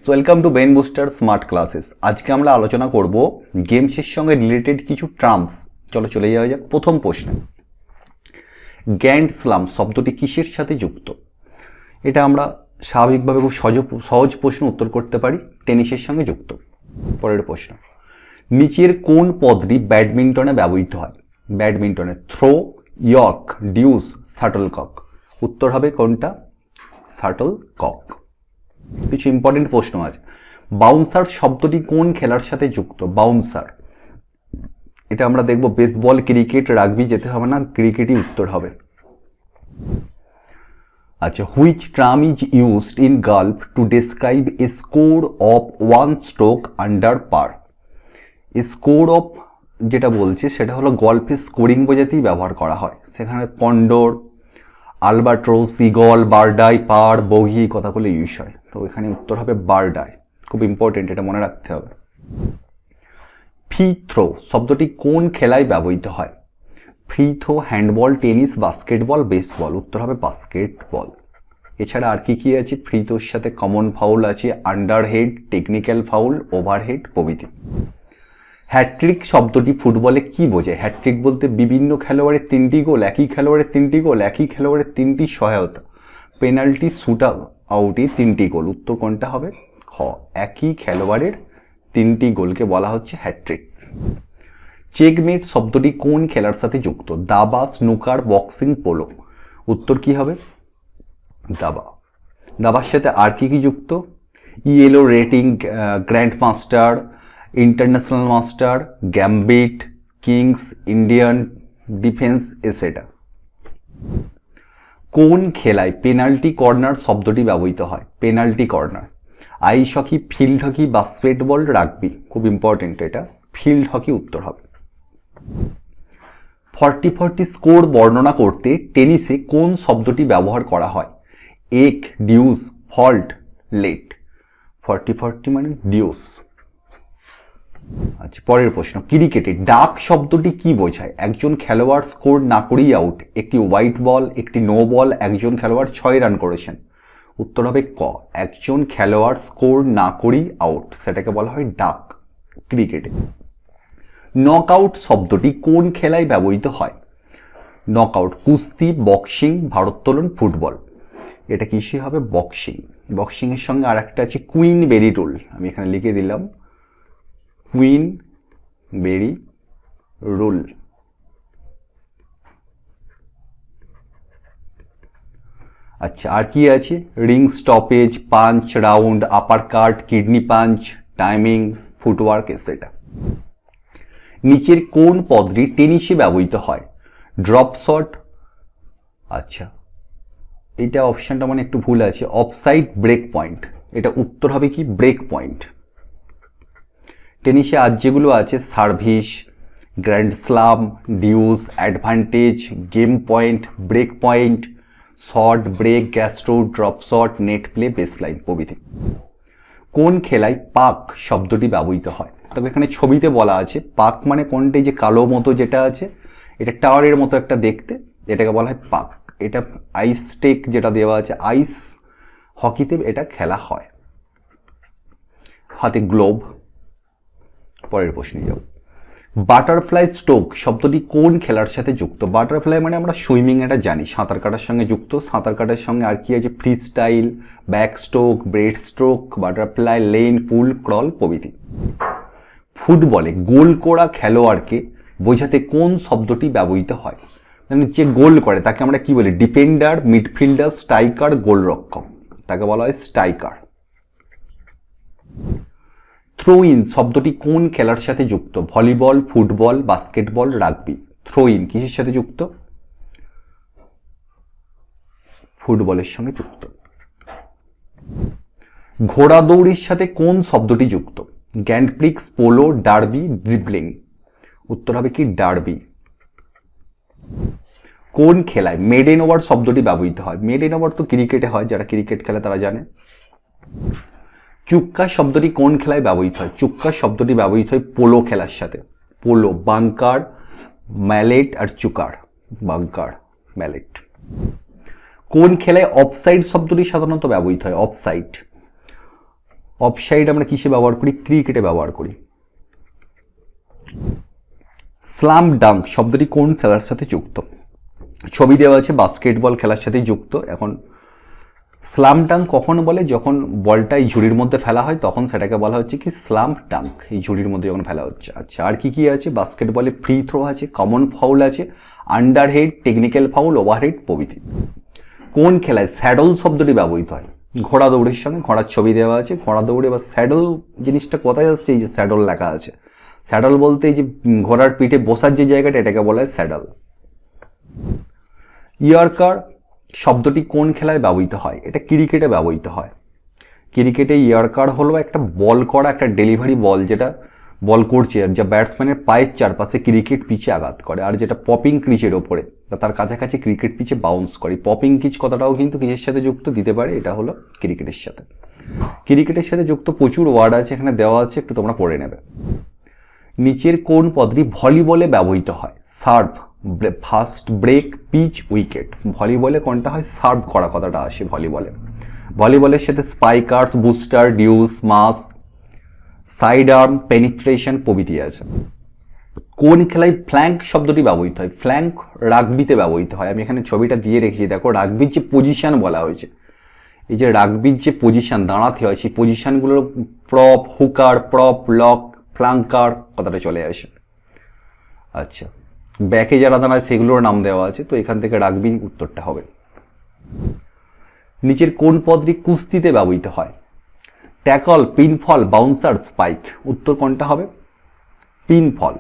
Welcome to brain booster smart classes. আজকে আমরা আলোচনা করব গেমসের সঙ্গে রিলেটেড কিছু টার্মস। চলে যাওয়া যাক প্রথম প্রশ্নে। গ্র্যান্ড স্লাম শব্দটি কিসের সাথে যুক্ত? এটা আমরা স্বাভাবিকভাবে খুব সহজ প্রশ্ন উত্তর করতে পারি, টেনিসের সঙ্গে যুক্ত। পরের প্রশ্ন, নিচের কোন পদটি ব্যাডমিন্টনে ব্যবহৃত হয়? ব্যাডমিন্টনে থ্রো, ইয়র্ক, ডিউস, শাটলকক। উত্তর হবে কোনটা? শাটলকক। কিছু ইম্পর্টেন্ট প্রশ্ন আছে। বাউন্সার শব্দটি কোন খেলার সাথে যুক্ত? বাউন্সার, এটা আমরা দেখব বেসবল, ক্রিকেট, রাগবি, যেতে হবে না, ক্রিকেটই উত্তর হবে। আচ্ছা, which term is used in golf to describe a score of 1 stroke under per? Score of যেটা বলছে সেটা হলো গল্ফে স্কোরিং বোঝাতেই ব্যবহার করা হয়। সেখানে কন্ডোর, আলবাট্রোস, ইগল, বার্ডাই, পার, বগি কথাগুলো ইউজ হয়। তো এখানে উত্তর হবে বার্ডাই। খুব ইম্পর্টেন্ট, এটা মনে রাখতে হবে। ফ্রি থ্রো শব্দটি কোন খেলায় ব্যবহৃত হয়? Free throw handball, tennis, basketball, baseball. উত্তর হবে বাস্কেটবল। এছাড়া আর কি আছে? ফ্রি থ্রোর সাথে কমন ফাউল আছে, আন্ডারহেড, টেকনিক্যাল ফাউল, ওভারহেড প্রভৃতি। হ্যাট্রিক শব্দটি ফুটবলে কি বোঝায়? হ্যাট্রিক বলতে বিভিন্ন খেলোয়াড়ের 3টি গোল, একই খেলোয়াড়ের 3টি গোল, একই খেলোয়াড়ের 3টি সহায়তা, পেনাল্টি, শুট আউটে 3টি গোল। উত্তর কোনটা হবে? খ, একই খেলোয়াড়ের 3টি গোলকে বলা হচ্ছে হ্যাট্রিক। চেকমেট শব্দটি কোন খেলার সাথে যুক্ত? দাবা, স্নুকার, বক্সিং, পোলো। উত্তর কি হবে? দাবা। দাবার সাথে আর কি যুক্ত? Yellow, rating, grand master, international master, gambit, kings, Indian defence, এসেটা। কোন খেলায় পেনাল্টি কর্নার শব্দটি ব্যবহৃত হয়? Penalty corner. Ice hockey, field hockey, basketball, rugby. খুব ইম্পর্টেন্ট এটা, ফিল্ড হকি উত্তর হবে। 40-40 স্কোর বর্ণনা করতে টেনিসে কোন শব্দটি ব্যবহার করা হয়? এক, ডিউস, ফল্ট, লেট। 40-40 মানে ডিউস। আচ্ছা, পরের প্রশ্ন, ক্রিকেটে ডাক শব্দটি কি বোঝায়? একজন খেলোয়াড় স্কোর না করেই আউট, একটি হোয়াইট বল, একটি নো বল, একজন খেলোয়াড় 6 রান করেছেন। উত্তর হবে ক, একজন খেলোয়াড় স্কোর না করেই আউট, সেটাকে বলা হয় ডাক ক্রিকেটে। নকআউট শব্দটি কোন খেলায় ব্যবহৃত হয়? নকআউট কুস্তি, বক্সিং, ভারোত্তোলন, ফুটবল। এটা কিসে হবে? বক্সিং। বক্সিং এর সঙ্গে আর একটা আছে কুইন বেরি রুল, আমি এখানে লিখে দিলাম কুইন বেরি রুল। আচ্ছা, আর কি আছে? Ring stoppage, punch, round, upper cut, kidney punch, timing, footwork, এসেটা। নিচের কোন পদটি টেনিসে ব্যবহৃত হয়? Drop shot. আচ্ছা, এটা অপশনটা মানে একটু ভুল আছে, অফসাইড, ব্রেক পয়েন্ট। এটা উত্তর হবে কি? Break point. টেনিসে আজ যেগুলো আছে, service, grand slam, deuce, advantage, game point, break point, short, break, গ্যাস্ট্রো, drop shot, net play, baseline প্রভৃতি। কোন খেলায় পাক শব্দটি ব্যবহৃত হয়? তবে এখানে ছবিতে বলা আছে পাক মানে কোনটা? যে কালো মতো যেটা আছে, এটা টাওয়ারের মতো একটা দেখতে, এটাকে বলা হয় পাক। এটা আইস স্টেক যেটা দেওয়া আছে, আইস হকিতে এটা খেলা হয়। হাতে গ্লোভ। পরের প্রশ্নে যাও। বাটারফ্লাই স্ট্রোক শব্দটি কোন খেলার সাথে যুক্ত? বাটারফ্লাই মানে আমরা সুইমিং, এটা জানি, সাঁতার কাটার সঙ্গে যুক্ত। সাঁতার কাটার সঙ্গে আর কি আছে? Free style, back stroke, breast stroke, butterfly, lane, pool, crawl প্রভৃতি। ফুটবলে গোল করা খেলোয়াড়কে বোঝাতে কোন শব্দটি ব্যবহৃত হয়? মানে যে গোল করে তাকে আমরা কি বলি? ডিফেন্ডার, মিডফিল্ডার, স্ট্রাইকার, গোলরক্ষক, তাকে বলা হয় স্ট্রাইকার। থ্রো ইন শব্দটি কোন খেলার সাথে যুক্ত? Volleyball, football, basketball, rugby. Throw in কিসের সাথে যুক্ত? ফুটবলের সঙ্গে যুক্ত। ঘোড়া দৌড়ের সাথে কোন শব্দটি যুক্ত? Grand Prix, polo, derby, dribbling. উত্তর হবে কি? ডার্বি। কোন খেলায় মেডেন ওভার শব্দটি ব্যবহৃত হয়? মেডেন ওভার তো ক্রিকেটে হয়, যারা ক্রিকেট খেলে তারা জানে। চুক্কা শব্দটি কোন খেলায় ব্যবহৃত হয়? চুক্কা শব্দটি ব্যবহৃত হয় পোলো খেলার সাথে। পোলো, বাঙ্কার, ম্যালেট আর চুকার। Bunker, mallet. কোন খেলায় অফসাইড শব্দটি সাধারণত ব্যবহৃত হয়? অফসাইড। অফসাইড আমরা কিসে ব্যবহার করি? ক্রিকেটে ব্যবহার করি। স্লাম ডাঙ্ক শব্দটি কোন খেলার সাথে যুক্ত? ছবি দেওয়া আছে, বাস্কেটবল খেলার সাথে যুক্ত। এখন স্লাম ডাঙ্ক কখন বলে? যখন বলটা এই ঝুড়ির মধ্যে ফেলা হয় তখন সেটাকে বলা হচ্ছে কি স্লাম ডাঙ্ক, এই ঝুড়ির মধ্যে যখন ফেলা হচ্ছে। আচ্ছা, আর কি কি আছে? বাস্কেটবলে ফ্রি থ্রো আছে, কমন ফাউল আছে, আন্ডারহেড, টেকনিক্যাল ফাউল, ওভারহেড প্রভৃতি। কোন খেলায় স্যাডল শব্দটি ব্যবহৃত হয়? ঘোড়া দৌড়ের সঙ্গে। ঘোড়ার ছবি দেওয়া আছে, ঘোড়া দৌড়ে বা স্যাডল জিনিসটা কোথায় আসছে? এই যে স্যাডল লেখা আছে, স্যাডল বলতে এই যে ঘোড়ার পিঠে বসার যে জায়গাটা এটাকে বলা হয় স্যাডল। ইয়র্কার শব্দটি কোন খেলায় ব্যবহৃত হয়? এটা ক্রিকেটে ব্যবহৃত হয়। ক্রিকেটে ইয়র্কার হলো একটা বল করা, একটা ডেলিভারি বল যেটা বল করছে আর যা ব্যাটসম্যানের পায়ের চারপাশে ক্রিকেট পিচে আঘাত করে, আর যেটা পপিং ক্রিচের ওপরে বা তার কাছাকাছি ক্রিকেট পিচে বাউন্স করে। পপিং কিচ কথাটাও কিন্তু কিসের সাথে যুক্ত দিতে পারে? এটা হলো ক্রিকেটের সাথে। ক্রিকেটের সাথে যুক্ত প্রচুর ওয়ার্ড আছে, এখানে দেওয়া আছে, একটু তোমরা পড়ে নেবে। নিচের কোন পদটি ভলিবলে ব্যবহৃত হয়? Serve, fast break, pitch, wicket. ভলিবলে কোনটা হয়? সার্ভ করা কথাটা আসে ভলিবলে। ভলিবলের সাথে স্পাইকার্স, বুস্টার, ডিউস, মাস, সাইড আর্ম, পেনিট্রেশন প্রভৃতি আছে। কোন খেলায় ফ্ল্যাঙ্ক শব্দটি ব্যবহৃত হয়? ফ্ল্যাঙ্ক রাগবিতে ব্যবহৃত হয়। আমি এখানে ছবিটা দিয়ে রেখেছি, দেখো রাগবির যে পজিশন বলা হয়েছে, এই যে রাগবির যে পজিশন দাঁড়াতে হয় সেই পজিশনগুলোর prop, hooker, prop, lock, flanker কথাটা চলে আসে। আচ্ছা, ব্যাকে যারা দাঁড়ায় সেগুলোর নাম দেওয়া আছে, তো এখান থেকে রাগবি উত্তরটা হবে। নিচের কোন পদটি কুস্তিতে ব্যবহৃত হয়? Tackle, pinfall, bouncer, spike. উত্তর কোনটা হবে? পিনফল।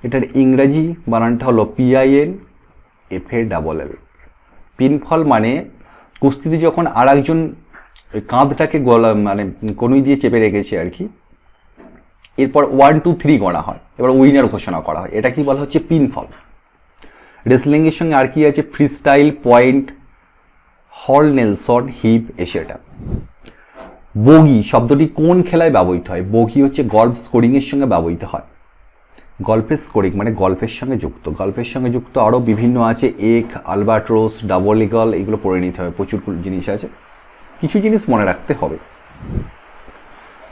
এটার ইংরেজি বানানটা হলো PINFALL। পিনফল মানে কুস্তিতে যখন আর একজন কাঁধটাকে গলা মানে কনুই দিয়ে চেপে রেখেছে আর কি, এরপর 1 2 3 গণা হয়, এবার উইনার ঘোষণা করা হয়, এটা কি বলা হচ্ছে? পিনফল। রেসলিংয়ের সঙ্গে আর কি আছে? ফ্রি স্টাইল, পয়েন্ট, হল নেলসন, হিপ, এসেটা। বগি শব্দটি কোন খেলায় ব্যবহৃত হয়? বগি হচ্ছে গল্ফ স্কোরিংয়ের সঙ্গে ব্যবহৃত হয়। গল্ফের স্কোরিং মানে গল্ফের সঙ্গে যুক্ত। গল্ফের সঙ্গে যুক্ত আরও বিভিন্ন আছে, এক, আলবাট্রোস, ডাবল ইগল, এগুলো পড়ে নিতে হবে, প্রচুর জিনিস আছে, কিছু জিনিস মনে রাখতে হবে।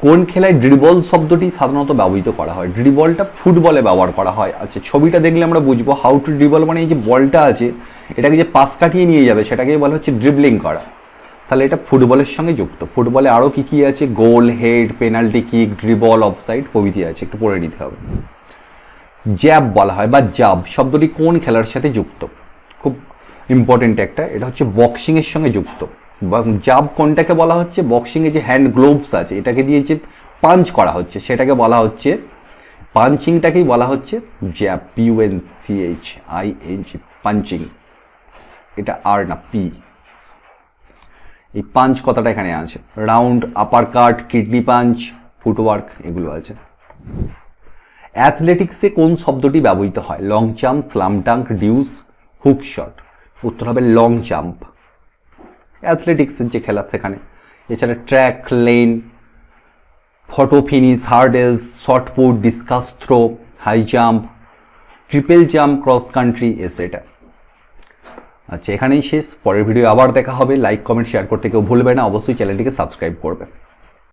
কোন খেলায় ড্রিবল শব্দটি সাধারণত ব্যবহৃত করা হয়? ড্রিবলটা ফুটবলে ব্যবহার করা হয়। আচ্ছা, ছবিটা দেখলে আমরা বুঝবো হাউ টু ড্রিবল মানে এই যে বলটা আছে এটাকে যে পাস কাটিয়ে নিয়ে যাবে সেটাকেই বলা হচ্ছে ড্রিবলিং করা। তাহলে এটা ফুটবলের সঙ্গে যুক্ত। ফুটবলে আরও কী কী আছে? Goal, head, penalty kick, dribble, offside প্রভৃতি আছে, একটু পড়ে নিতে হবে। জ্যাব বলা হয় বা জাব শব্দটি কোন খেলার সাথে যুক্ত? খুব ইম্পর্টেন্ট একটা, এটা হচ্ছে বক্সিংয়ের সঙ্গে যুক্ত। জাব কোনটাকে বলা হচ্ছে? বক্সিংয়ে যে হ্যান্ড গ্লোভস আছে এটাকে দিয়ে যে পাঞ্চ করা হচ্ছে সেটাকে বলা হচ্ছে, পাঞ্চিংটাকেই বলা হচ্ছে জ্যাব, PUNCHING, পাঞ্চিং। এটা আর না, পি। এই পাঞ্চ কথাটা এখানে আছে। Round, upper cut, kidney punch, footwork এগুলো আছে। অ্যাথলেটিক্সে কোন শব্দটি ব্যবহৃত হয়? Long jump, slam dunk, deuce, hook shot. উত্তর হবে লং জাম্প। অ্যাথলেটিক্সের যে খেলা সেখানে। এছাড়া track, lane, photo finish, hurdles, shot put, discus throw, high jump, triple jump, cross country এসেটা। আচ্ছা, এখানেই শেষ। পরের ভিডিও আবার দেখা হবে। লাইক, কমেন্ট, শেয়ার করতে কেউ ভুলবে না। অবশ্যই চ্যানেলটিকে সাবস্ক্রাইব করবে।